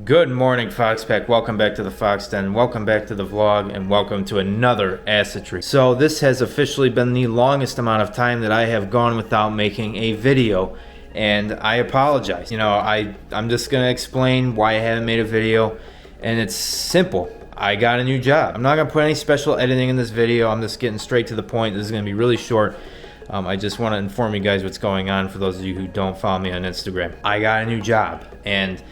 Good morning, Fox Pack. Welcome back to the Fox Den. Welcome back to the vlog, and welcome to another acid tree. So this has officially been the longest amount of time that I have gone without making a video, and I apologize. You know, I'm just gonna explain why I haven't made a video, and it's simple. I got a new job. I'm not gonna put any special editing in this video. I'm just getting straight to the point. This is gonna be really short. I just want to inform you guys what's going on for those of you who don't follow me on Instagram. I got a new job, and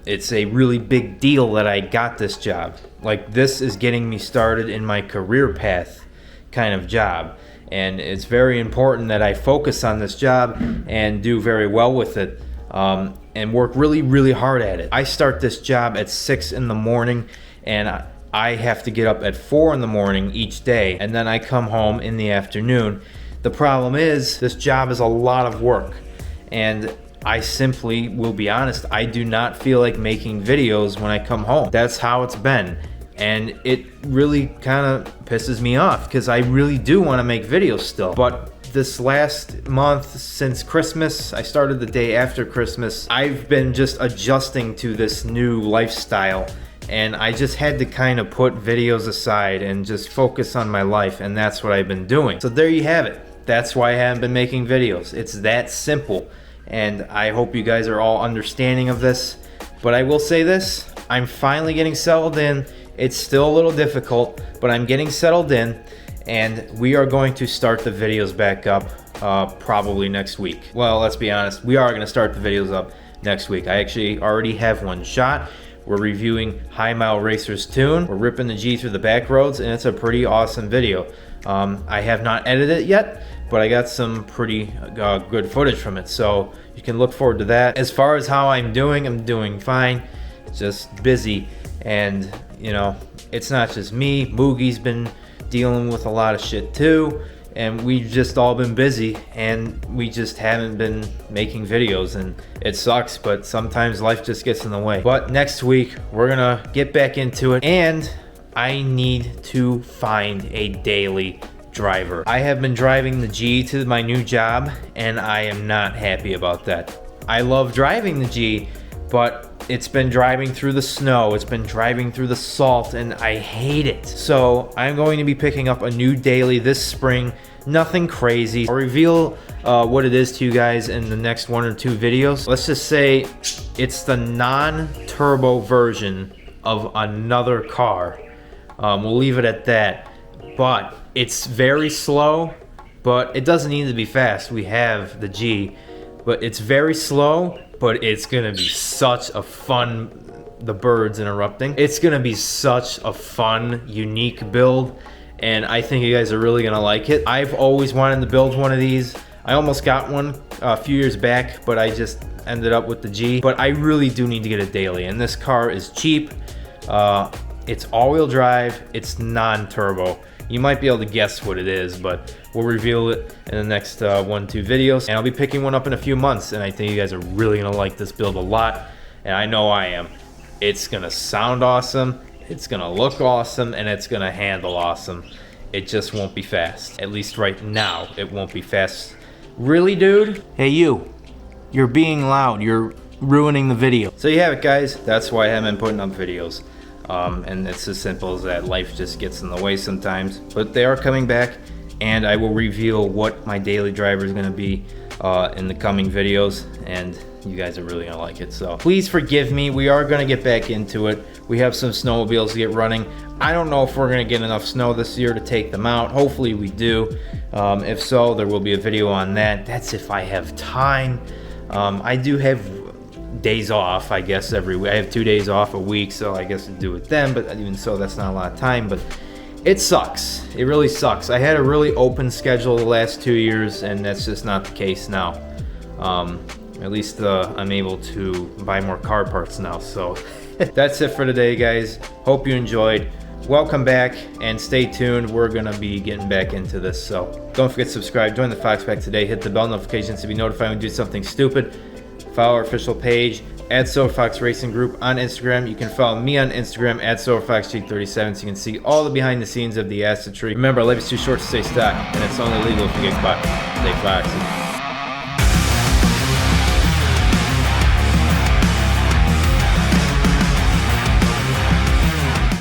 it's a really big deal that I got this job. Like, this is getting me started in my career path kind of job. And it's very important that I focus on this job and do very well with it, and work really, really hard at it. I start this job at 6 in the morning, and I have to get up at 4 in the morning each day, and then I come home in the afternoon. The problem is, this job is a lot of work, and I simply will be honest, I do not feel like making videos when I come home. That's how it's been, and it really kind of pisses me off because I really do want to make videos still. But this last month, since Christmas, I started the day after Christmas, I've been just adjusting to this new lifestyle, and I just had to kind of put videos aside and just focus on my life, and that's what I've been doing. So there you have it. That's why I haven't been making videos. It's that simple. And I hope you guys are all understanding of this. But I will say this, I'm finally getting settled in. It's still a little difficult, but I'm getting settled in, and we are going to start the videos back up probably next week. Well, let's be honest, we are gonna start the videos up next week. I actually already have one shot. We're reviewing High Mile Racer's tune. We're ripping the G through the back roads, and it's a pretty awesome video. I have not edited it yet, but I got some pretty good footage from it, so you can look forward to that. As far as how I'm doing fine. Just busy, and you know, it's not just me. Moogie's been dealing with a lot of shit too, and we've just all been busy, and we just haven't been making videos, and it sucks, but sometimes life just gets in the way. But next week, we're gonna get back into it, and I need to find a daily driver. I have been driving the G to my new job, and I am not happy about that. I love driving the G, but it's been driving through the snow, it's been driving through the salt, and I hate it. So I'm going to be picking up a new daily this spring. Nothing crazy. I'll reveal what it is to you guys in the next 1 or 2 videos. Let's just say it's the non-turbo version of another car. We'll leave it at that. But it's very slow, but it doesn't need to be fast. We have the G, but it's very slow, but it's gonna be such a fun, the birds interrupting. It's gonna be such a fun, unique build, and I think you guys are really gonna like it. I've always wanted to build one of these. I almost got one a few years back, but I just ended up with the G. But I really do need to get a daily, and this car is cheap. It's all-wheel drive, it's non-turbo. You might be able to guess what it is, but we'll reveal it in the next 1-2 videos. And I'll be picking one up in a few months, and I think you guys are really gonna like this build a lot, and I know I am. It's gonna sound awesome, it's gonna look awesome, and it's gonna handle awesome. It just won't be fast. At least right now, it won't be fast. Really, dude? Hey, you're being loud, you're ruining the video. So you have it, guys. That's why I haven't been putting up videos. And it's as simple as that. Life just gets in the way sometimes, but they are coming back, and I will reveal what my daily driver is going to be in the coming videos, and you guys are really gonna like it. So please forgive me. We are going to get back into it. We have some snowmobiles to get running. I don't know if we're going to get enough snow this year to take them out. Hopefully we do. If so, there will be a video on that. That's if I have time. I do have days off, I guess, every week. I have 2 days off a week, so I guess I'd do it then, but even so, that's not a lot of time. But it sucks. It really sucks. I had a really open schedule the last 2 years, and that's just not the case now. At least I'm able to buy more car parts now. So that's it for today, guys. Hope you enjoyed. Welcome back, and stay tuned. We're gonna be getting back into this, so don't forget to subscribe, join the Fox Pack today, hit the bell notifications to be notified when we do something stupid. Follow our official page at SilverFox Racing Group on Instagram. You can follow me on Instagram at SilverFoxG37 so you can see all the behind the scenes of the acid tree. Remember, life is too short to stay stuck, and it's only legal if you get caught. Stay foxy.